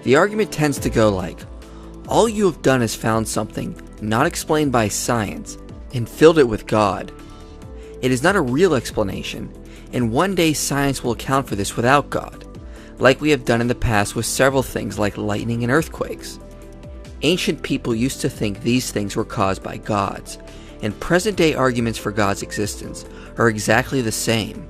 The argument tends to go like, all you have done is found something not explained by science and filled it with God. It is not a real explanation, and one day science will account for this without God, like we have done in the past with several things like lightning and earthquakes. Ancient people used to think these things were caused by gods, and present-day arguments for God's existence are exactly the same.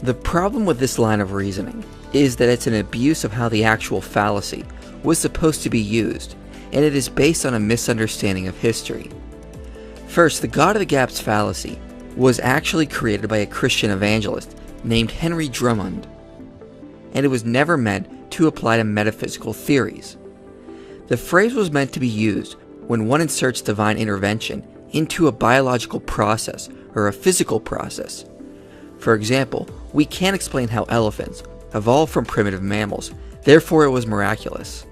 The problem with this line of reasoning is that it's an abuse of how the actual fallacy was supposed to be used, and it is based on a misunderstanding of history. First, the God of the Gaps Fallacy was actually created by a Christian evangelist named Henry Drummond, and it was never meant to apply to metaphysical theories. The phrase was meant to be used when one inserts divine intervention into a biological process or a physical process. For example, we can't explain how elephants evolved from primitive mammals, therefore it was miraculous.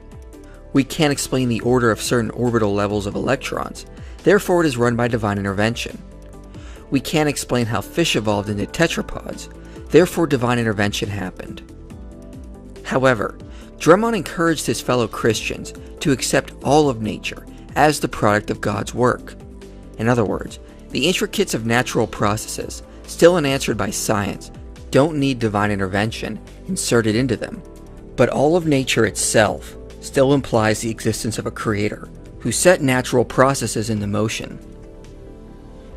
We can't explain the order of certain orbital levels of electrons, therefore it is run by divine intervention. We can't explain how fish evolved into tetrapods, therefore divine intervention happened. However, Drummond encouraged his fellow Christians to accept all of nature as the product of God's work. In other words, the intricacies of natural processes, still unanswered by science, don't need divine intervention inserted into them. But all of nature itself still implies the existence of a creator who set natural processes into motion.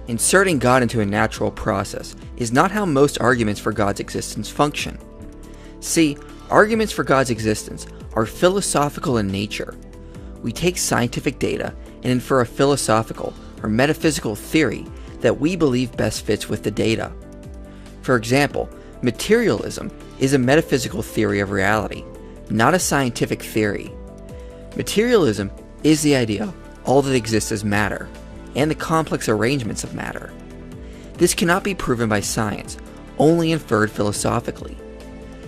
Inserting God into a natural process is not how most arguments for God's existence function. See, arguments for God's existence are philosophical in nature. We take scientific data and infer a philosophical or metaphysical theory that we believe best fits with the data. For example, materialism is a metaphysical theory of reality, not a scientific theory. Materialism is the idea all that exists is matter, and the complex arrangements of matter. This cannot be proven by science, only inferred philosophically.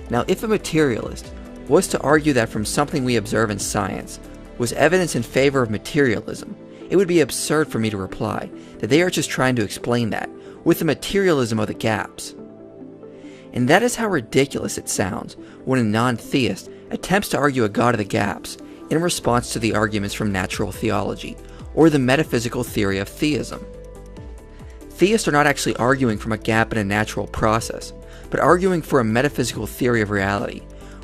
Now, if a materialist was to argue that from something we observe in science was evidence in favor of materialism, it would be absurd for me to reply that they are just trying to explain that with the materialism of the gaps. And that is how ridiculous it sounds when a non-theist attempts to argue a God of the gaps in response to the arguments from natural theology or the metaphysical theory of theism. Theists are not actually arguing from a gap in a natural process, but arguing for a metaphysical theory of reality,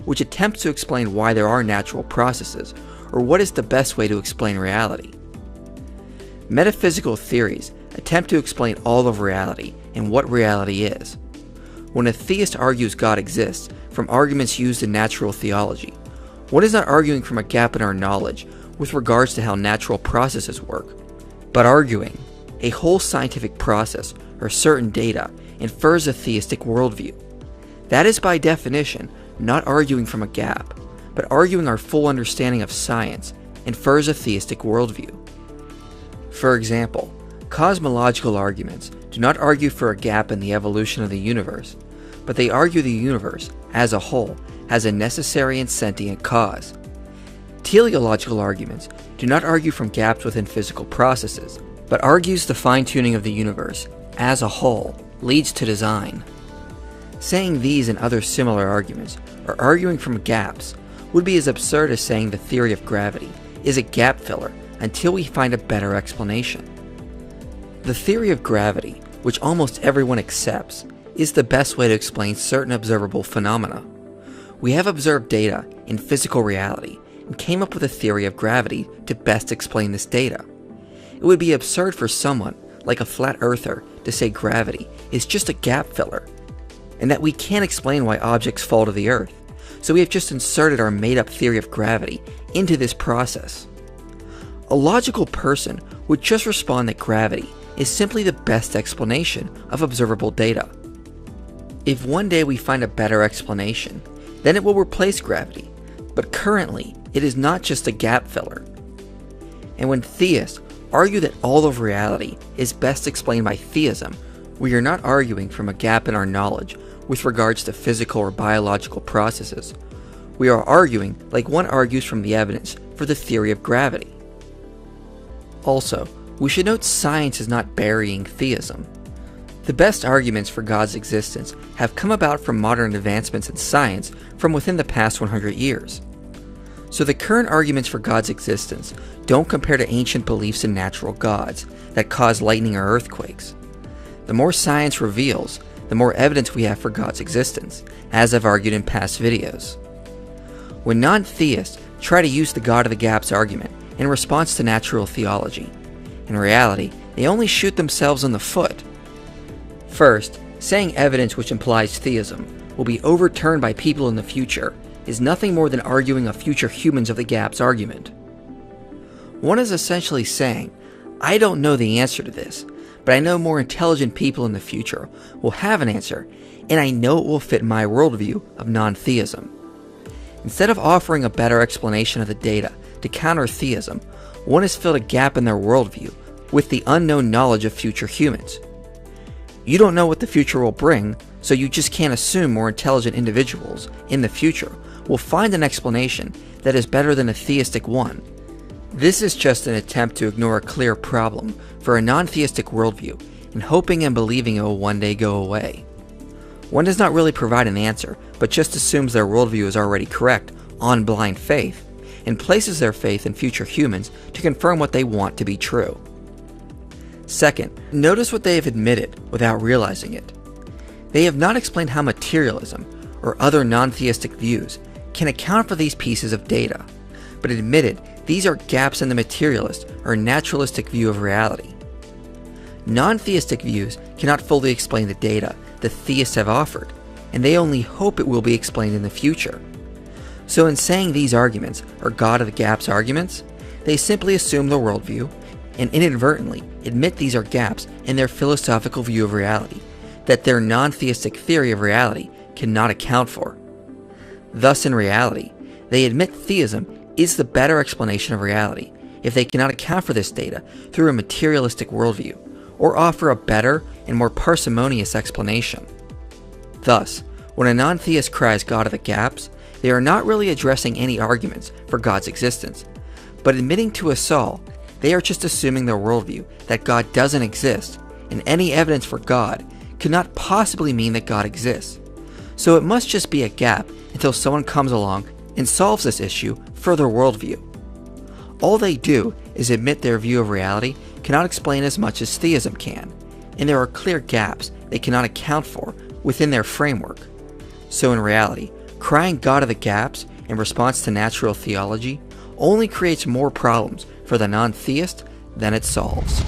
which attempts to explain why there are natural processes, or what is the best way to explain reality. Metaphysical theories attempt to explain all of reality and what reality is. When a theist argues God exists from arguments used in natural theology, one is not arguing from a gap in our knowledge with regards to how natural processes work, but arguing a whole scientific process or certain data infers a theistic worldview. That is by definition not arguing from a gap, but arguing our full understanding of science infers a theistic worldview. For example, cosmological arguments do not argue for a gap in the evolution of the universe, but they argue the universe, as a whole, has a necessary and sentient cause. Teleological arguments do not argue from gaps within physical processes, but argues the fine-tuning of the universe, as a whole, leads to design. Saying these and other similar arguments, or arguing from gaps, would be as absurd as saying the theory of gravity is a gap filler until we find a better explanation. The theory of gravity, which almost everyone accepts, is the best way to explain certain observable phenomena. We have observed data in physical reality and came up with a theory of gravity to best explain this data. It would be absurd for someone, like a flat earther, to say gravity is just a gap filler, and that we can't explain why objects fall to the earth, so we have just inserted our made-up theory of gravity into this process. A logical person would just respond that gravity is simply the best explanation of observable data. If one day we find a better explanation, then it will replace gravity, but currently it is not just a gap filler. And when theists argue that all of reality is best explained by theism, we are not arguing from a gap in our knowledge with regards to physical or biological processes. We are arguing like one argues from the evidence for the theory of gravity. Also, we should note science is not burying theism. The best arguments for God's existence have come about from modern advancements in science from within the past 100 years. So the current arguments for God's existence don't compare to ancient beliefs in natural gods that cause lightning or earthquakes. The more science reveals, the more evidence we have for God's existence, as I've argued in past videos. When non-theists try to use the God of the Gaps argument in response to natural theology, in reality, they only shoot themselves in the foot. First, saying evidence which implies theism will be overturned by people in the future is nothing more than arguing a future humans of the Gaps argument. One is essentially saying, I don't know the answer to this, but I know more intelligent people in the future will have an answer, and I know it will fit my worldview of non-theism. Instead of offering a better explanation of the data to counter theism, one has filled a gap in their worldview with the unknown knowledge of future humans. You don't know what the future will bring, so you just can't assume more intelligent individuals in the future will find an explanation that is better than a theistic one. This is just an attempt to ignore a clear problem for a non-theistic worldview and hoping and believing it will one day go away. One does not really provide an answer, but just assumes their worldview is already correct on blind faith, and places their faith in future humans to confirm what they want to be true. Second, notice what they have admitted without realizing it. They have not explained how materialism, or other non-theistic views, can account for these pieces of data, but admitted these are gaps in the materialist or naturalistic view of reality. Non-theistic views cannot fully explain the data the theists have offered, and they only hope it will be explained in the future. So in saying these arguments are God of the Gaps arguments, they simply assume the worldview and inadvertently admit these are gaps in their philosophical view of reality that their non-theistic theory of reality cannot account for. Thus, in reality, they admit theism is the better explanation of reality if they cannot account for this data through a materialistic worldview, or offer a better and more parsimonious explanation. Thus, when a non-theist cries God of the Gaps, they are not really addressing any arguments for God's existence, but admitting to us all they are just assuming their worldview that God doesn't exist, and any evidence for God could not possibly mean that God exists. So it must just be a gap until someone comes along and solves this issue for their worldview. All they do is admit their view of reality cannot explain as much as theism can, and there are clear gaps they cannot account for within their framework. So in reality, crying God of the Gaps in response to natural theology only creates more problems for the non-theist than it solves.